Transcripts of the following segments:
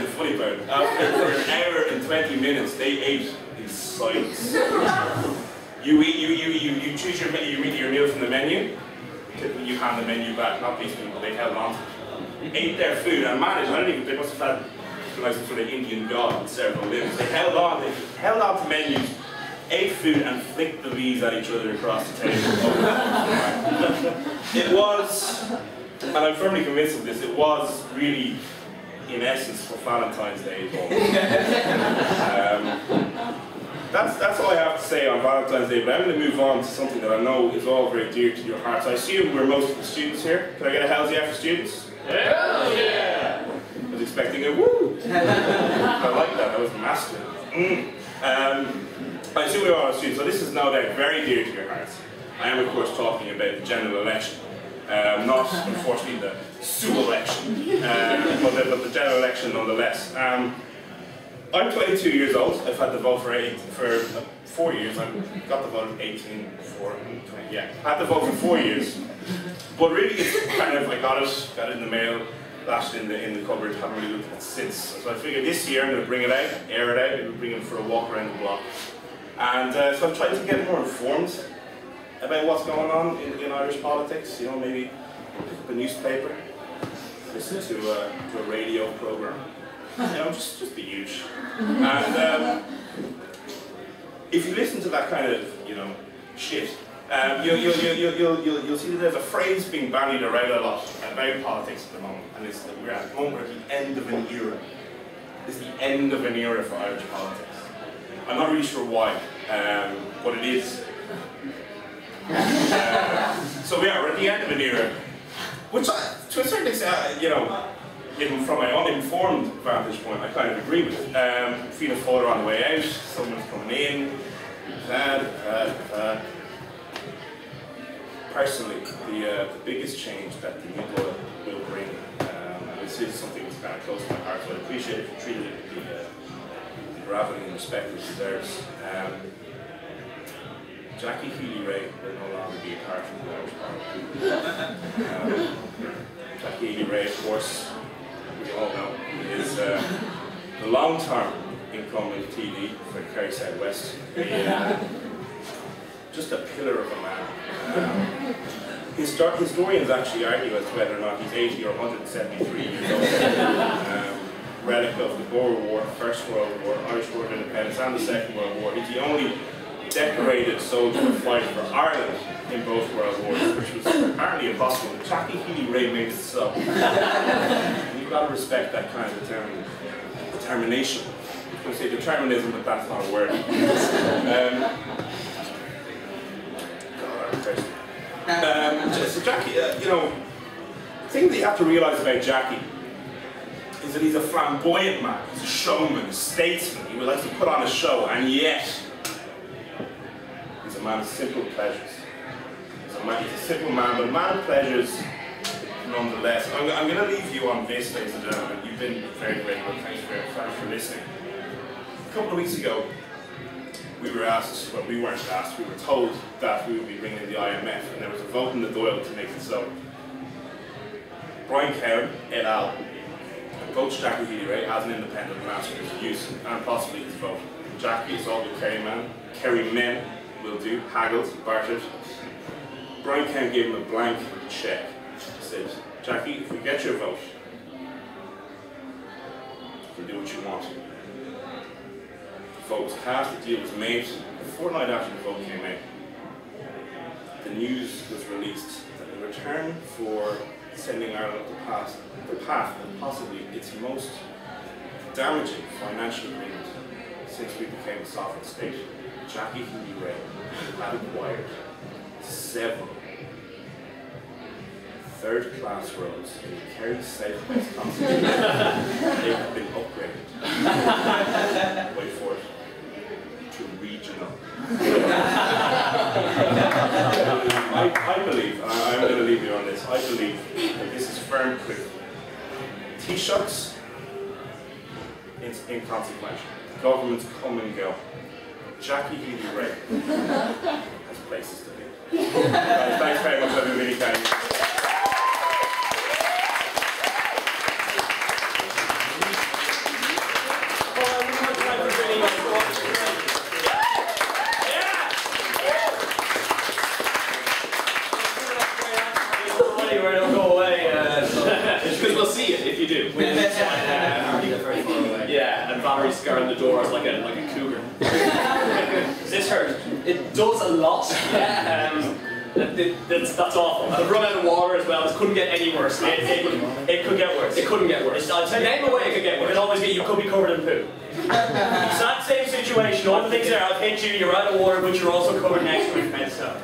the funny part. For an hour and 20 minutes, they ate in silence. You choose your meal from the menu. Typically, you hand the menu back. Not these people. They held on to it. Ate their food and managed. I don't even. They must have had like some sort of Indian god with several limbs. They held on. They held on to menus, ate food, and flicked the leaves at each other across the table. It was, and I'm firmly convinced of this. It was really, in essence, for Valentine's Day. That's all I have to say on Valentine's Day, but I'm going to move on to something that I know is all very dear to your hearts. I assume we're most of the students here. Can I get a hell's yeah for students? Hell yeah! I was expecting a woo! I like that, that was masculine. I assume we're all students, so this is no doubt very dear to your hearts. I am of course talking about the general election. Not, unfortunately, the Sue election, but the general election nonetheless. I'm 22 years old. I've had the vote for 4 years. I got the vote at 18, 4, 20, yeah. I had the vote for 4 years. But really, it's kind of, I got it in the mail, lashed in the cupboard, haven't really looked at it since. So I figured this year I'm going to bring it out, air it out, maybe bring it for a walk around the block. And so I've tried to get more informed about what's going on in Irish politics. You know, maybe pick up a newspaper, listen to a radio programme. You know, just be huge. And if you listen to that kind of, you know, shit, you'll see that there's a phrase being bandied around a lot about politics at the moment, and it's that we're at the moment at the end of an era. It's the end of an era for Irish politics. I'm not really sure why, but it is. So yeah, we're at the end of an era, which to a certain extent, you know, even from my uninformed vantage point, I kind of agree with it. Fianna Fáil on the way out, someone's coming in, Personally, the biggest change that the new law will bring, and this is something that's kind of close to my heart, so I appreciate if you treated it with the gravity and respect it deserves. Jackie Healy-Rae will no longer be a part of the Irish Parliament. Jackie Healy-Rae, of course, we all know, is the long-term incumbent TD for Kerry South West. Just a pillar of a man. Historians actually argue as to whether or not he's 80 or 173 years old. Relic of the Boer War, First World War, Irish War of Independence, and the Second World War. He's the only decorated soldier to fight for Ireland in both World Wars, which was apparently impossible. But Jackie Healy-Rae made it so. You've got to respect that kind of determination. I was going to say determinism, but that's not a word. So Jackie, you know, the thing that you have to realise about Jackie is that he's a flamboyant man, he's a showman, a statesman, he likes to put on a show, and yet he's a man of simple pleasures. He's a simple man, but a man of pleasures nonetheless. I'm going to leave you on this, ladies and gentlemen. You've been very, very good. Thanks for listening. A couple of weeks ago, we were asked, well, we weren't asked, we were told that we would be bringing in the IMF, and there was a vote in the Dáil to make it so. Brian Cowan et al. Approached Jackie Healy-Rae as an independent and asked for his views and possibly his vote. Jackie is all the Kerry man. Kerry men will do, haggled, bartered. Brian Cowan gave him a blank cheque. He said, Jackie, if we get your vote, you can do what you want. The vote was cast, the deal was made. A fortnight after the vote came out, the news was released that in return for sending Ireland up the path and possibly its most damaging financial agreement since we became a sovereign state, Jackie Healy-Rae had acquired several third-class roads in the Kerry South West constituency. They have been upgraded. Wait for it. To regional. I believe, and I'm going to leave you on this, I believe that this is firm proof. Taoiseachs, it's inconsequential. Governments come and go. Jackie Healy-Rae has places to be. Thanks very much, everybody. Vinnie Kelly. Yeah, and Valerie's guarding the doors like a cougar. This hurt. It does a lot. Yeah. That's awful. I've run out of water as well. This couldn't get any worse. It could get worse. It couldn't get worse. I'll tell you, name a way it could get worse. It could always get. You could be covered in poo. It's that same situation. All the things there. I'll hit you. You're out of water, but you're also covered in excrement and stuff.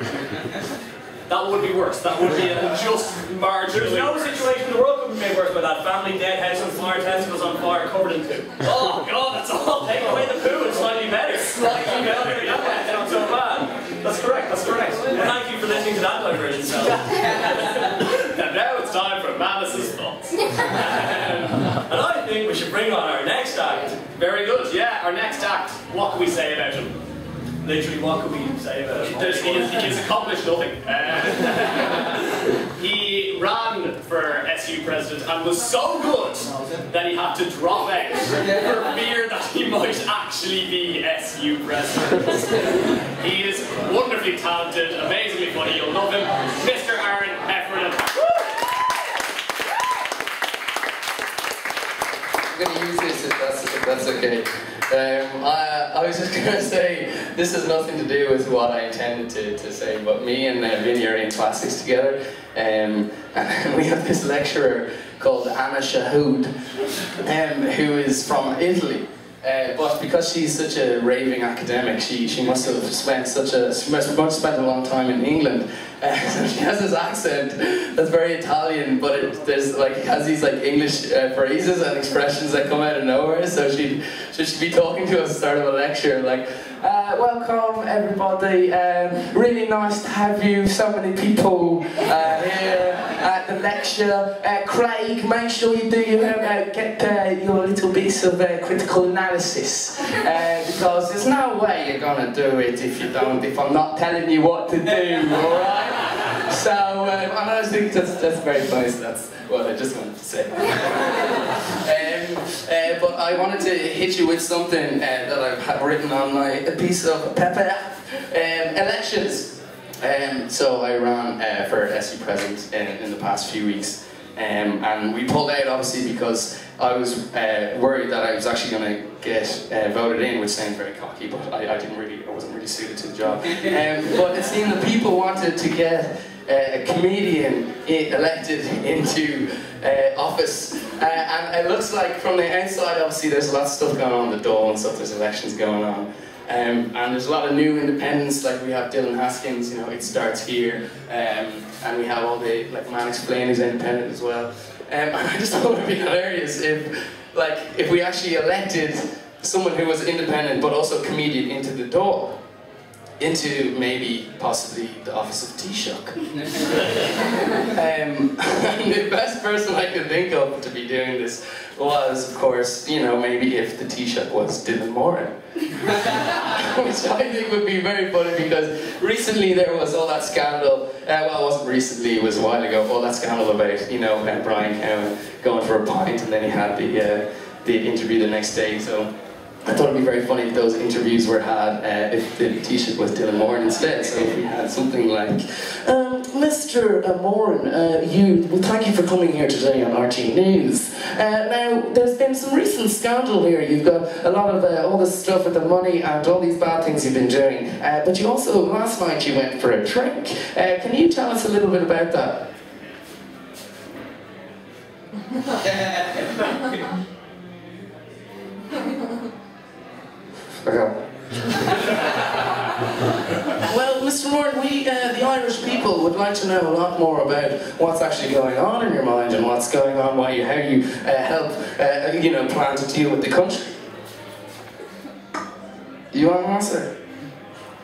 That would be worse. That would be just marginally. There's no situation in the world could be made worse by that. Family dead, house on fire, testicles on fire, covered in poo. Oh God, that's all. Take away the poo. It's slightly better. Slightly better. It's not so bad. That's correct. That's correct. Well, thank you for listening to that diversion, Sal. And now it's time for Malice's thoughts. And I think we should bring on our next act. Very good. Yeah, our next act. What can we say about him? Literally, what could we say about him? He has accomplished nothing. He ran for SU president and was so good that he had to drop out for fear that he might actually be SU president. He is wonderfully talented, amazingly funny, you'll love him, Mr. Ciaran Heffernan. I'm going to use this if that's okay. I was just going to say, this has nothing to do with what I intended to say, but me and Vinnie are in classics together, and we have this lecturer called Anna Shahood, who is from Italy. But because she's such a raving academic, she must have spent a long time in England. So she has this accent that's very Italian, but has these English phrases and expressions that come out of nowhere. So she'd be talking to us at the start of a lecture, like, welcome everybody, really nice to have you, so many people here at the lecture. Craig, make sure you do get your little bits of critical analysis, because there's no way you're gonna do it if I'm not telling you what to do, alright? So, I think that's very funny, so that's what I just wanted to say. But I wanted to hit you with something that I've written on my piece of paper. Elections. So I ran for SU president in the past few weeks, and we pulled out obviously because I was worried that I was actually going to get voted in, which sounds very cocky, but I wasn't really suited to the job. But it seemed that people wanted to get a comedian elected into office, and it looks like from the outside, obviously there's a lot of stuff going on, the Dáil and stuff, there's elections going on, and there's a lot of new independents, like we have Dylan Haskins, you know, It Starts Here, and we have all the, like, Man Explain who's independent as well. And I just thought it would be hilarious if we actually elected someone who was independent but also comedian into the Dáil, into maybe possibly the office of Taoiseach. And the best person I could think of to be doing this was, of course, you know, maybe if the Taoiseach was Dylan Moran. Which I think would be very funny, because recently there was all that scandal, well, it wasn't recently, it was a while ago, all that scandal about, you know, Brian Cowan going for a pint and then he had the interview the next day, so I thought it'd be very funny if those interviews were had if the Taoiseach was Dylan Moran instead. So if we had something like, Mr. Moran, thank you for coming here today on RT News. Now, there's been some recent scandal here. You've got a lot of all this stuff with the money and all these bad things you've been doing. But you also, last night you went for a drink. Can you tell us a little bit about that? Well, Mr. Moran, the Irish people would like to know a lot more about what's actually going on in your mind and what's going on, how you help, plan to deal with the country. You want to answer?